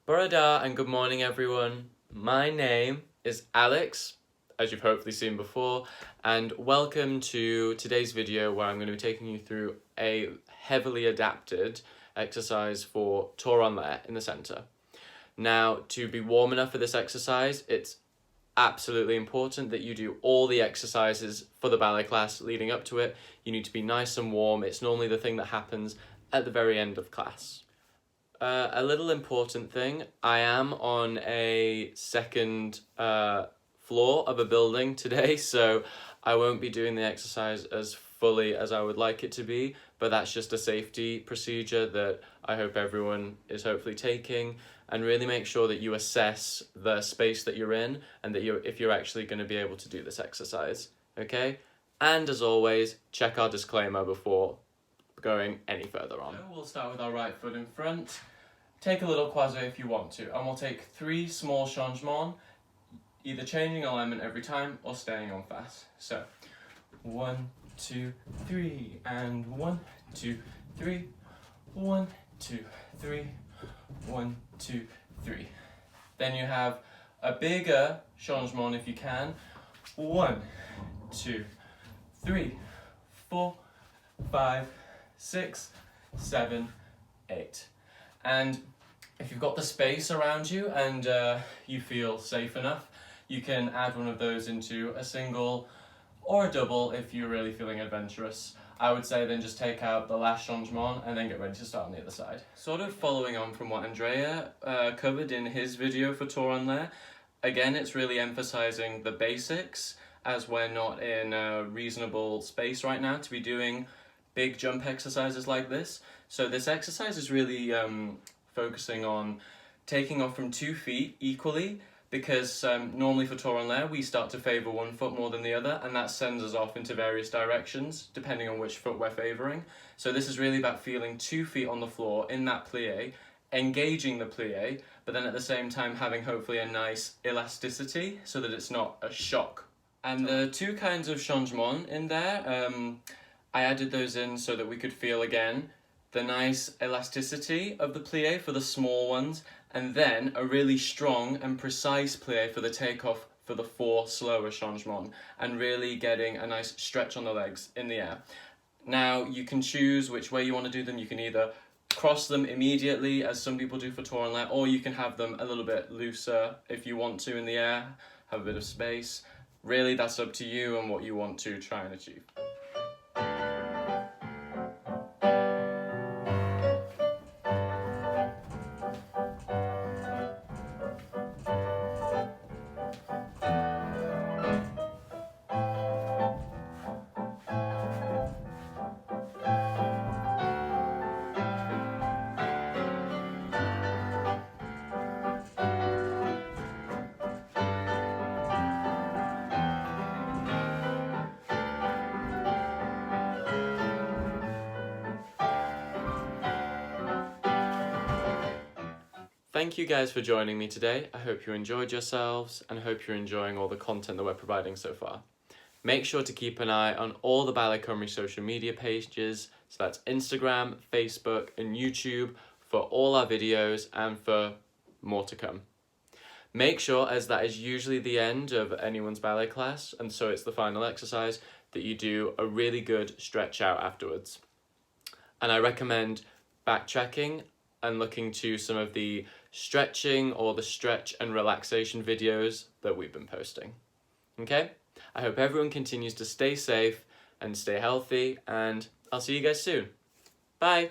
Borada and good morning everyone. My name is Alex, as you've hopefully seen before, and welcome to today's video where I'm going to be taking you through a heavily adapted exercise for tour en l'air in the centre. Now, to be warm enough for this exercise, it's absolutely important that you do all the exercises for the ballet class leading up to it. You need to be nice and warm. It's normally the thing that happens at the very end of class. A little important thing, I am on a second floor of a building today, so I won't be doing the exercise as fully as I would like it to be, but that's just a safety procedure that I hope everyone is hopefully taking, and really make sure that you assess the space that you're in and that if you're actually going to be able to do this exercise, okay? And as always, check our disclaimer before going any further on. So we'll start with our right foot in front. Take a little croisé if you want to, and we'll take 3 small changements, either changing alignment every time or staying on fast. So 1, 2, 3, and 1, 2, 3, 1, 2, 3, 1, 2, 3. Then you have a bigger changement if you can. 1, 2, 3, 4, 5, 6, 7, 8. And if you've got the space around you and you feel safe enough, you can add one of those into a single or a double if you're really feeling adventurous. I would say then just take out the last changement and then get ready to start on the other side. Sort of following on from what Andrea covered in his video for tour en l'air, again it's really emphasizing the basics, as we're not in a reasonable space right now to be doing big jump exercises like this. So this exercise is really focusing on taking off from 2 feet equally, because normally for tour en l'air we start to favour one foot more than the other, and that sends us off into various directions depending on which foot we're favouring. So this is really about feeling 2 feet on the floor in that plie, engaging the plie, but then at the same time having hopefully a nice elasticity so that it's not a shock. And the 2 kinds of changement in there, I added those in so that we could feel again the nice elasticity of the plie for the small ones, and then a really strong and precise plie for the takeoff for the 4 slower changements, and really getting a nice stretch on the legs in the air. Now you can choose which way you want to do them. You can either cross them immediately, as some people do for tour en l'air, or you can have them a little bit looser if you want to in the air, have a bit of space. Really, that's up to you and what you want to try and achieve. Thank you guys for joining me today. I hope you enjoyed yourselves and I hope you're enjoying all the content that we're providing so far. Make sure to keep an eye on all the Ballet Cymru social media pages, so that's Instagram, Facebook and YouTube, for all our videos and for more to come. Make sure, as that is usually the end of anyone's ballet class and so it's the final exercise, that you do a really good stretch out afterwards. And I recommend backtracking and looking to some of the stretching or the stretch and relaxation videos that we've been posting. Okay? I hope everyone continues to stay safe and stay healthy, and I'll see you guys soon. Bye!